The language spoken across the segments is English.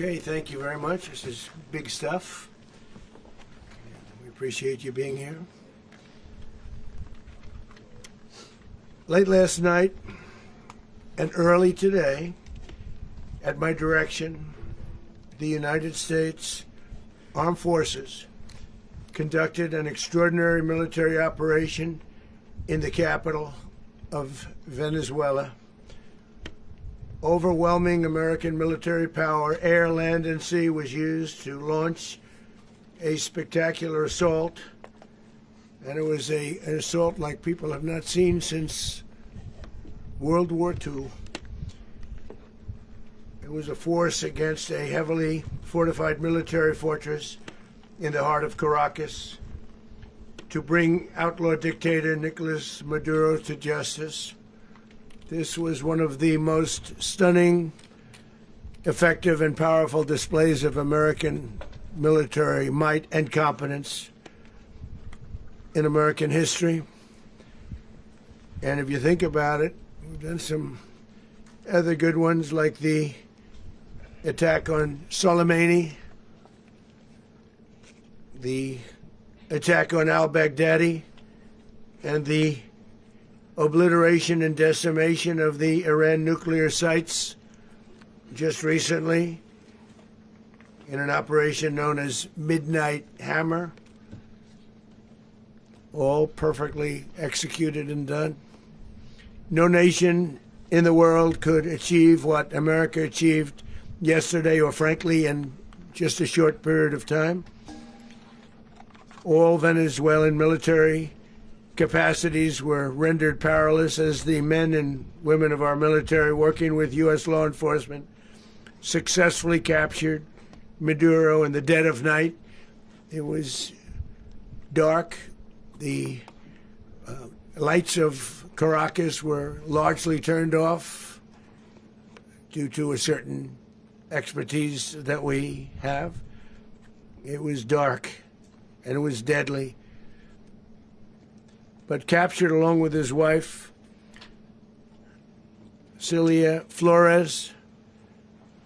Okay, thank you very much. This is big stuff. We appreciate you being here. Late last night and early today, at my direction, the United States Armed Forces conducted an extraordinary military operation in the capital of Venezuela. Overwhelming American military power, air, land, and sea, was used to launch a spectacular assault. And it was an assault like people have not seen since World War II. It was a force against a heavily fortified military fortress in the heart of Caracas to bring outlaw dictator Nicolas Maduro to justice. This was one of the most stunning, effective, and powerful displays of American military might and competence in American history. And if you think about it, we've done some other good ones, like the attack on Soleimani, the attack on al-Baghdadi, and the obliteration and decimation of the Iran nuclear sites just recently in an operation known as Midnight Hammer. All perfectly executed and done. No nation in the world could achieve what America achieved yesterday, or frankly in just a short period of time. All Venezuelan military capacities were rendered powerless as the men and women of our military, working with U.S. law enforcement, successfully captured Maduro in the dead of night. It was dark. The lights of Caracas were largely turned off due to a certain expertise that we have. It was dark and it was deadly. But captured along with his wife, Celia Flores,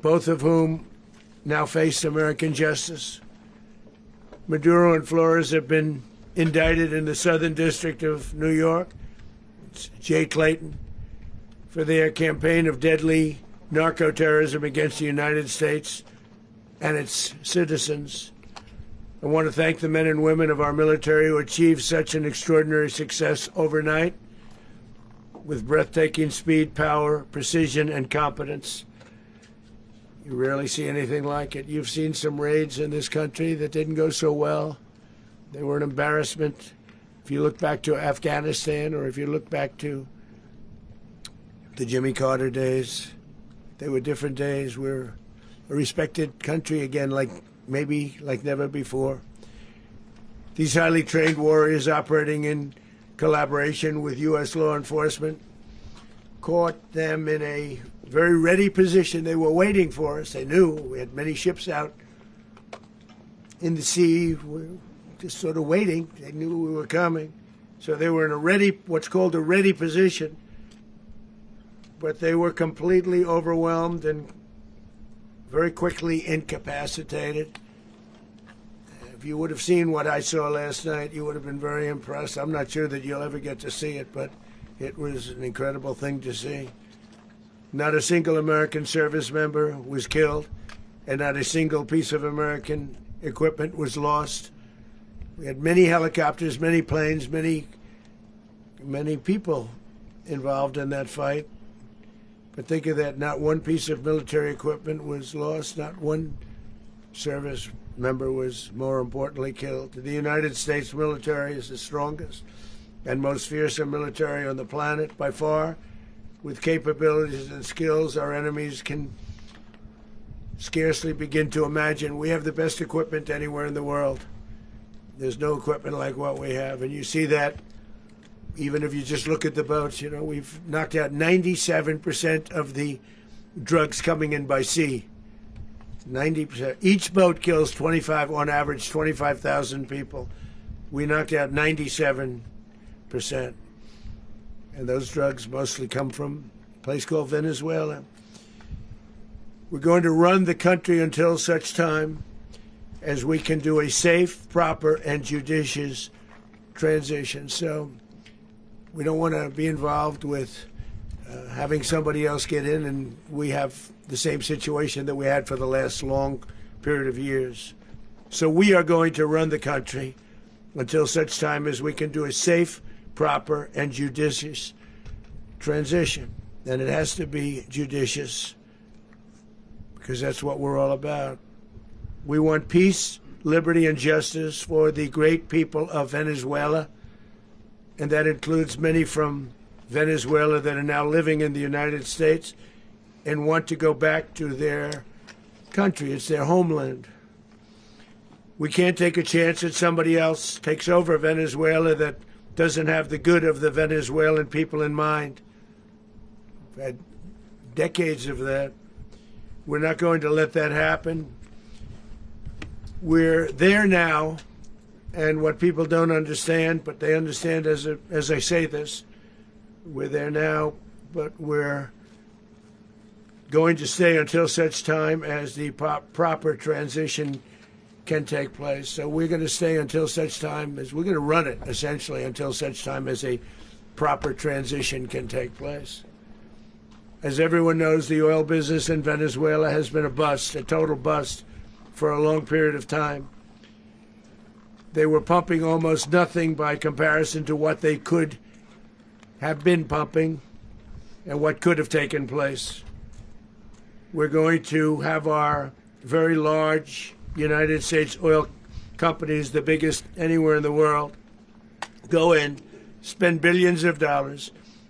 both of whom now face American justice. Maduro and Flores have been indicted in the Southern District of New York, it's Jay Clayton, for their campaign of deadly narco-terrorism against the United States and its citizens. I want to thank the men and women of our military who achieved such an extraordinary success overnight with breathtaking speed, power, precision, and competence. You rarely see anything like it. You've seen some raids in this country that didn't go so well. They were an embarrassment. If you look back to Afghanistan, or if you look back to the Jimmy Carter days, they were different days. We're a respected country again, maybe like never before. These highly trained warriors, operating in collaboration with U.S. law enforcement, caught them in a very ready position. They were waiting for us. They knew we had many ships out in the sea. We were just sort of waiting. They knew we were coming. So they were in what's called a ready position. But they were completely overwhelmed and very quickly incapacitated. If you would have seen what I saw last night, you would have been very impressed. I'm not sure that you'll ever get to see it, but it was an incredible thing to see. Not a single American service member was killed, and not a single piece of American equipment was lost. We had many helicopters, many planes, many people involved in that fight. But think of that, not one piece of military equipment was lost, not one service member was, more importantly, killed. The United States military is the strongest and most fearsome military on the planet by far. With capabilities and skills our enemies can scarcely begin to imagine. We have the best equipment anywhere in the world. There's no equipment like what we have, and you see that even if you just look at the boats. We've knocked out 97% of the drugs coming in by sea. 90%. Each boat kills on average 25,000 people. We knocked out 97%. And those drugs mostly come from a place called Venezuela. We're going to run the country until such time as we can do a safe, proper, and judicious transition. So we don't want to be involved with having somebody else get in and we have the same situation that we had for the last long period of years. So we are going to run the country until such time as we can do a safe, proper, and judicious transition. And it has to be judicious because that's what we're all about. We want peace, liberty, and justice for the great people of Venezuela, and that includes many from Venezuela that are now living in the United States and want to go back to their country. It's their homeland. We can't take a chance that somebody else takes over Venezuela that doesn't have the good of the Venezuelan people in mind. We've had decades of that. We're not going to let that happen. We're there now, and what people don't understand, but they understand as I say this, we're there now, but we're going to stay until such time as the proper transition can take place. So we're going to stay until such time as we're going to run it, essentially, until such time as a proper transition can take place. As everyone knows, the oil business in Venezuela has been a bust, a total bust, for a long period of time. They were pumping almost nothing by comparison to what they could have been pumping and what could have taken place. We're going to have our very large United States oil companies, the biggest anywhere in the world, go in, spend billions of dollars,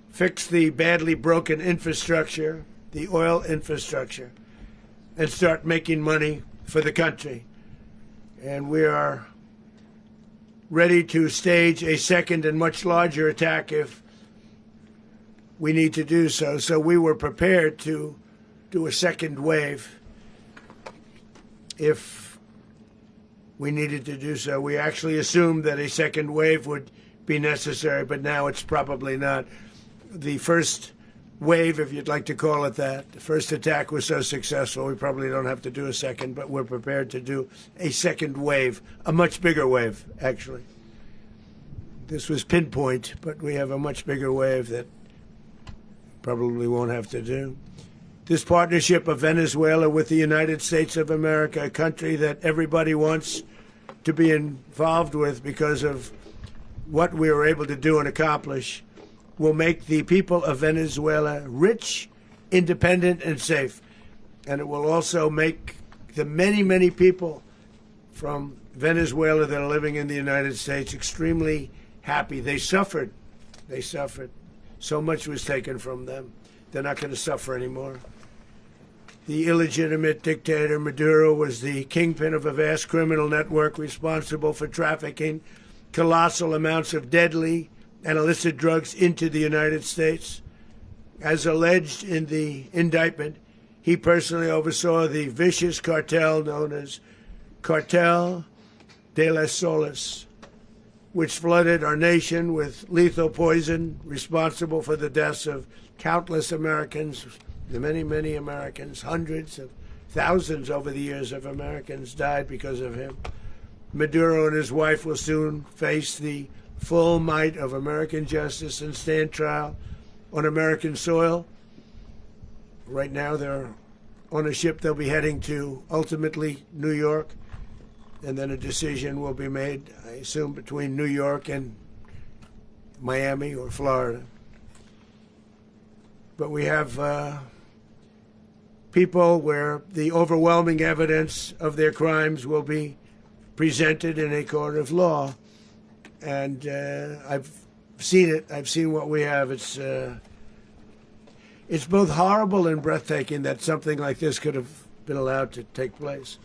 fix the badly broken infrastructure, the oil infrastructure, and start making money for the country. And we are ready to stage a second and much larger attack if we need to do so. So we were prepared to do a second wave if we needed to do so. We actually assumed that a second wave would be necessary, but now it's probably not. The first wave, if you'd like to call it that, the first attack was so successful, we probably don't have to do a second, but we're prepared to do a second wave, a much bigger wave, actually. This was pinpoint, but we have a much bigger wave that probably won't have to do. This partnership of Venezuela with the United States of America, a country that everybody wants to be involved with because of what we were able to do and accomplish, will make the people of Venezuela rich, independent, and safe. And it will also make the many, many people from Venezuela that are living in the United States extremely happy. They suffered. They suffered. So much was taken from them. They're not going to suffer anymore. The illegitimate dictator Maduro was the kingpin of a vast criminal network responsible for trafficking colossal amounts of deadly and illicit drugs into the United States. As alleged in the indictment, he personally oversaw the vicious cartel known as Cartel de las Solas, which flooded our nation with lethal poison, responsible for the deaths of countless Americans, the many, many Americans. Hundreds of thousands over the years of Americans died because of him. Maduro and his wife will soon face the full might of American justice and stand trial on American soil. Right now they're on a ship. They'll be heading to, ultimately, New York, and then a decision will be made, I assume, between New York and Miami or Florida. But we have people where the overwhelming evidence of their crimes will be presented in a court of law. And I've seen it. I've seen what we have. It's both horrible and breathtaking that something like this could have been allowed to take place.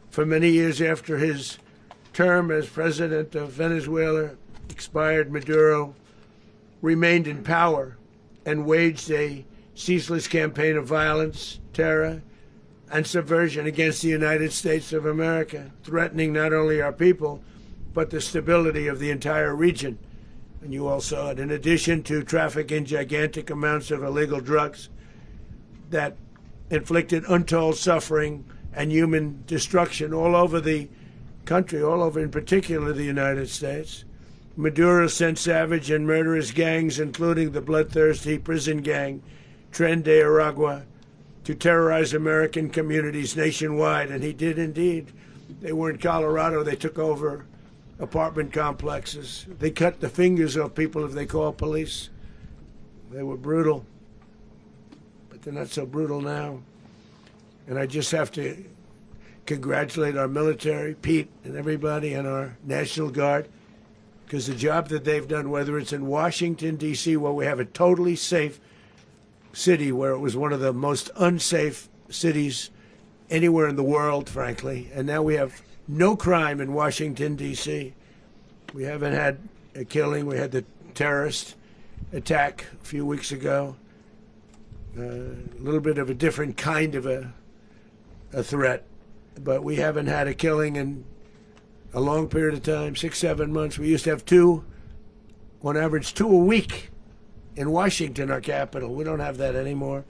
For many years after his term as president of Venezuela expired, Maduro remained in power and waged a ceaseless campaign of violence, terror, and subversion against the United States of America, threatening not only our people, but the stability of the entire region. And you all saw it. In addition to trafficking gigantic amounts of illegal drugs that inflicted untold suffering and human destruction all over the country, all over, in particular, the United States. Maduro sent savage and murderous gangs, including the bloodthirsty prison gang, Tren de Aragua, to terrorize American communities nationwide, and he did indeed. They were in Colorado. They took over apartment complexes. They cut the fingers off people if they call police. They were brutal, but they're not so brutal now. And I just have to congratulate our military, Pete and everybody, and our National Guard, because the job that they've done, whether it's in Washington, D.C., where we have a totally safe city, where it was one of the most unsafe cities anywhere in the world, frankly, and now we have no crime in Washington, D.C. We haven't had a killing. We had the terrorist attack a few weeks ago. A little bit of a different kind of a threat, but we haven't had a killing in a long period of time, 6, 7 months. We used to have two, on average, 2 a week in Washington, our capital. We don't have that anymore.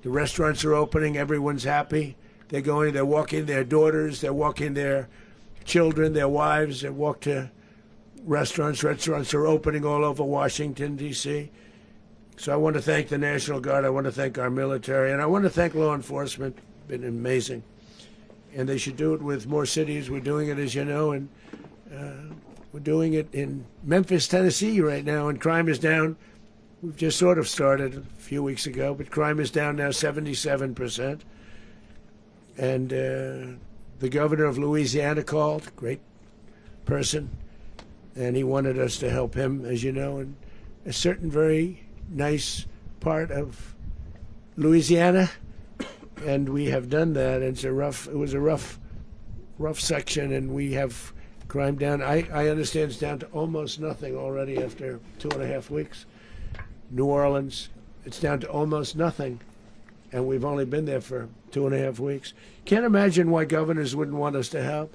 The restaurants are opening. Everyone's happy. They're going, they're walking their daughters, they're walking their children, their wives, they walk to restaurants. Restaurants are opening all over Washington, D.C. So I want to thank the National Guard. I want to thank our military. And I want to thank law enforcement. Been amazing. And they should do it with more cities. We're doing it, as you know, and we're doing it in Memphis, Tennessee right now, and crime is down. We've just sort of started a few weeks ago, but crime is down now 77%. And the governor of Louisiana called, great person, and he wanted us to help him, as you know, in a certain very nice part of Louisiana, and we have done that. And it was a rough section, and we have crime down. I understand it's down to almost nothing already after 2.5 weeks. New Orleans, it's down to almost nothing, and we've only been there for 2.5 weeks. Can't imagine why governors wouldn't want us to help.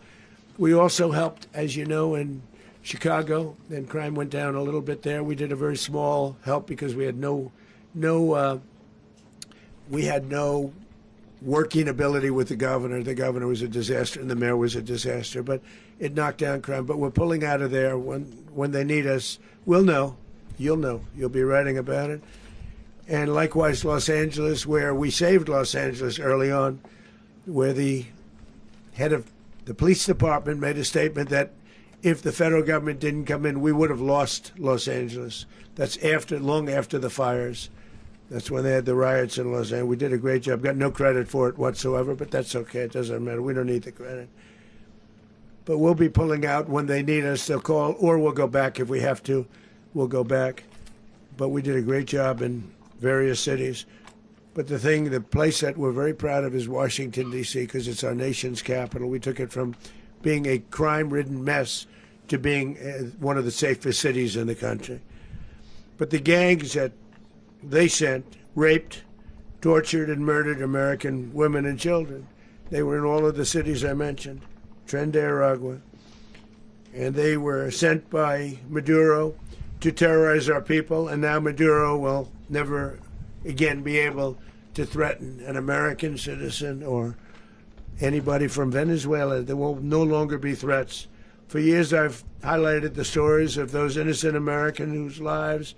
We also helped, as you know, in Chicago, and crime went down a little bit there. We did a very small help because we had no working ability with the governor. The governor was a disaster, and the mayor was a disaster. But it knocked down crime. But we're pulling out of there when they need us. We'll know. You'll know. You'll be writing about it. And likewise, Los Angeles, where we saved Los Angeles early on, where the head of the police department made a statement that if the federal government didn't come in, we would have lost Los Angeles. That's long after the fires. That's when they had the riots in Los Angeles. We did a great job. Got no credit for it whatsoever, but that's okay. It doesn't matter. We don't need the credit. But we'll be pulling out when they need us. They'll call, or we'll go back if we have to. We'll go back. But we did a great job in various cities. But the place that we're very proud of is Washington, D.C., because it's our nation's capital. We took it from being a crime-ridden mess to being one of the safest cities in the country. But the gangs that they sent raped, tortured, and murdered American women and children. They were in all of the cities I mentioned, Tren de Aragua. And they were sent by Maduro to terrorize our people, and now Maduro will never again be able to threaten an American citizen or anybody from Venezuela. There will no longer be threats. For years I've highlighted the stories of those innocent Americans whose lives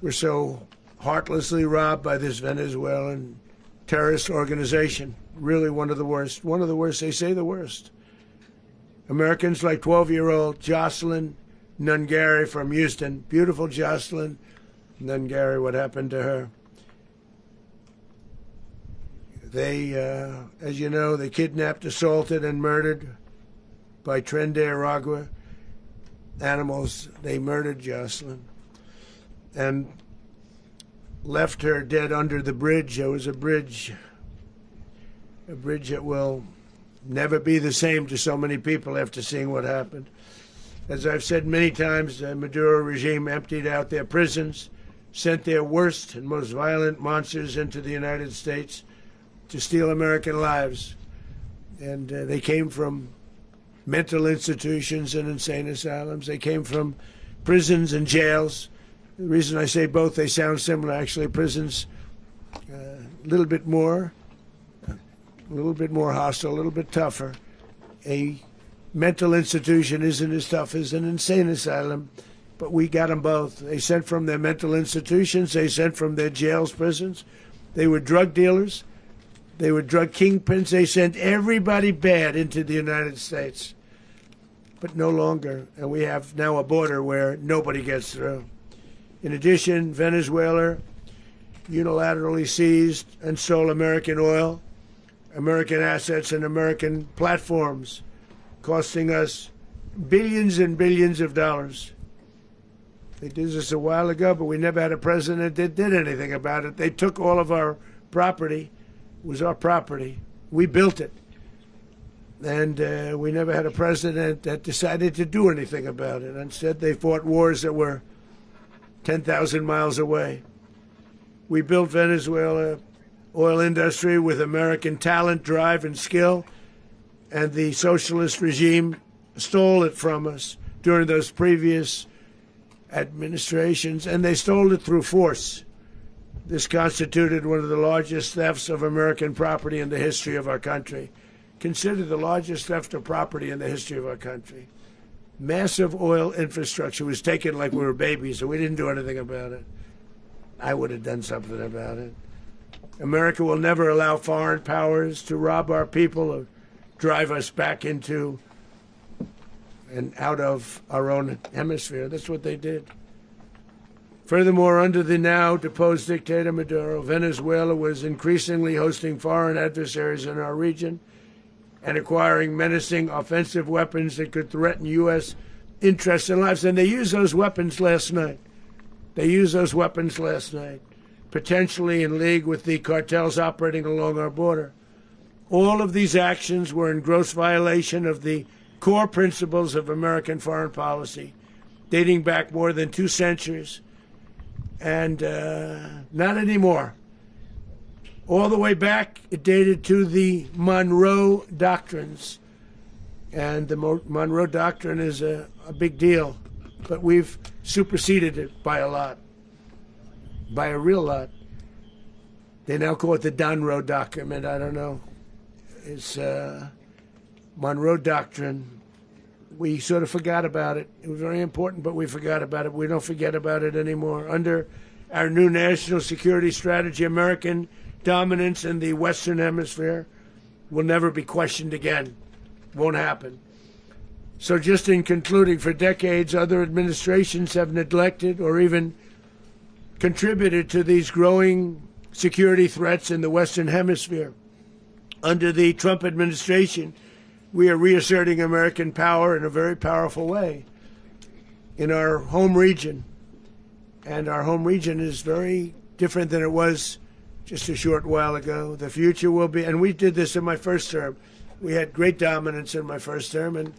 were so heartlessly robbed by this Venezuelan terrorist organization. Really one of the worst. One of the worst, they say the worst. Americans like 12-year-old Jocelyn Nungari from Houston. Beautiful Jocelyn Nungari, what happened to her? They, as you know, they kidnapped, assaulted, and murdered by Tren de Aragua animals. They murdered Jocelyn and left her dead under the bridge. There was a bridge that will never be the same to so many people after seeing what happened. As I've said many times, the Maduro regime emptied out their prisons, sent their worst and most violent monsters into the United States to steal American lives. And they came from mental institutions and insane asylums. They came from prisons and jails. The reason I say both, they sound similar. Actually, prisons little bit more hostile, a little bit tougher. A mental institution isn't as tough as an insane asylum, but we got them both. They sent from their mental institutions. They sent from their jails, prisons. They were drug dealers. They were drug kingpins. They sent everybody bad into the United States, but no longer. And we have now a border where nobody gets through. In addition, Venezuela unilaterally seized and stole American oil, American assets, and American platforms, costing us billions and billions of dollars. They did this a while ago, but we never had a president that did anything about it. They took all of our property. It was our property. We built it. And we never had a president that decided to do anything about it. Instead, they fought wars that were 10,000 miles away. We built Venezuela oil industry with American talent, drive, and skill, and the socialist regime stole it from us during those previous administrations, and they stole it through force. This constituted one of the largest thefts of American property in the history of our country. Considered the largest theft of property in the history of our country. Massive oil infrastructure was taken like we were babies, and we didn't do anything about it. I would have done something about it. America will never allow foreign powers to rob our people or drive us back into and out of our own hemisphere. That's what they did. Furthermore, under the now deposed dictator Maduro, Venezuela was increasingly hosting foreign adversaries in our region and acquiring menacing offensive weapons that could threaten U.S. interests and lives. And they used those weapons last night. Potentially in league with the cartels operating along our border. All of these actions were in gross violation of the core principles of American foreign policy, dating back more than 2 centuries, and not anymore. All the way back, it dated to the Monroe Doctrines, and the Monroe Doctrine is a big deal, but we've superseded it by a lot. By a real lot. They now call it the Monroe Document. I don't know. It's Monroe Doctrine. We sort of forgot about it. It was very important, but we forgot about it. We don't forget about it anymore. Under our new national security strategy, American dominance in the Western Hemisphere will never be questioned again. Won't happen. So just in concluding, for decades, other administrations have neglected or even contributed to these growing security threats in the Western Hemisphere. Under the Trump administration, we are reasserting American power in a very powerful way in our home region. And our home region is very different than it was just a short while ago. The future will be, and we did this in my first term. We had great dominance in my first term, and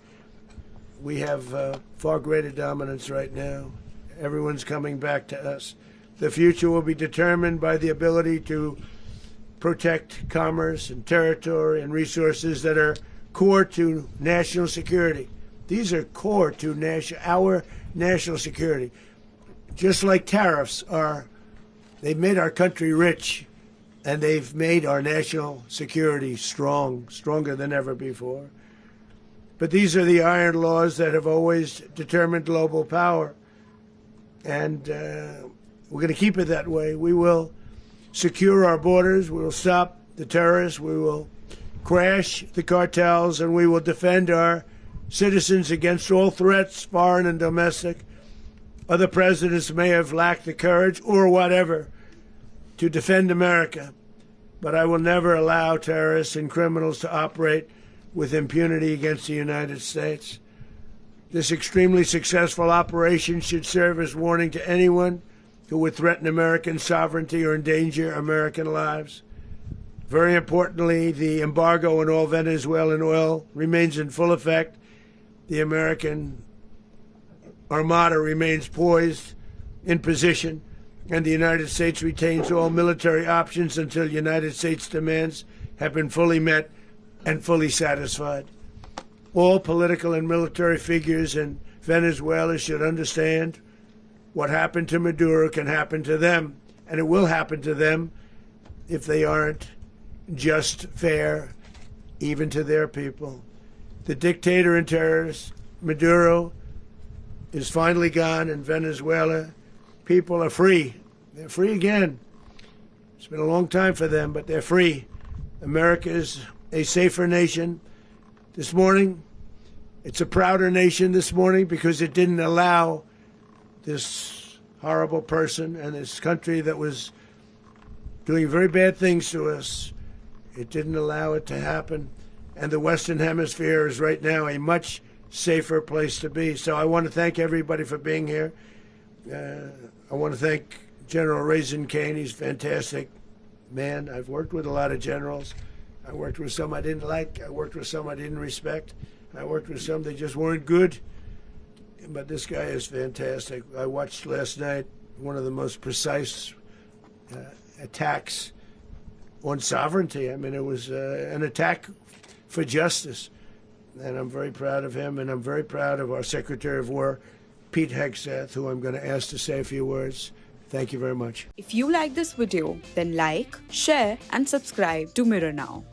we have far greater dominance right now. Everyone's coming back to us. The future will be determined by the ability to protect commerce and territory and resources that are core to national security. These are core to our national security. Just like tariffs are, they've made our country rich, and they've made our national security stronger than ever before. But these are the iron laws that have always determined global power. And we're going to keep it that way. We will secure our borders. We will stop the terrorists. We will crash the cartels, and we will defend our citizens against all threats, foreign and domestic. Other presidents may have lacked the courage or whatever to defend America, but I will never allow terrorists and criminals to operate with impunity against the United States. This extremely successful operation should serve as warning to anyone who would threaten American sovereignty or endanger American lives. Very importantly, the embargo on all Venezuelan oil remains in full effect. The American Armada remains poised in position, and the United States retains all military options until United States demands have been fully met and fully satisfied. All political and military figures in Venezuela should understand what happened to Maduro can happen to them, and it will happen to them if they aren't just, fair, even to their people. The dictator and terrorist, Maduro, is finally gone in Venezuela. People are free. They're free again. It's been a long time for them, but they're free. America is a safer nation. This morning, it's a prouder nation this morning because it didn't allow this horrible person and this country that was doing very bad things to us. It didn't allow it to happen. And the Western Hemisphere is right now a much safer place to be. So I want to thank everybody for being here. I want to thank General Raisin Kane. He's a fantastic man. I've worked with a lot of generals. I worked with some I didn't like. I worked with some I didn't respect. I worked with some that just weren't good. But this guy is fantastic. I watched last night one of the most precise attacks on sovereignty. I mean, it was an attack for justice. And I'm very proud of him, and I'm very proud of our Secretary of War, Pete Hegseth, who I'm going to ask to say a few words. Thank you very much. If you like this video, then like, share and subscribe to Mirror Now.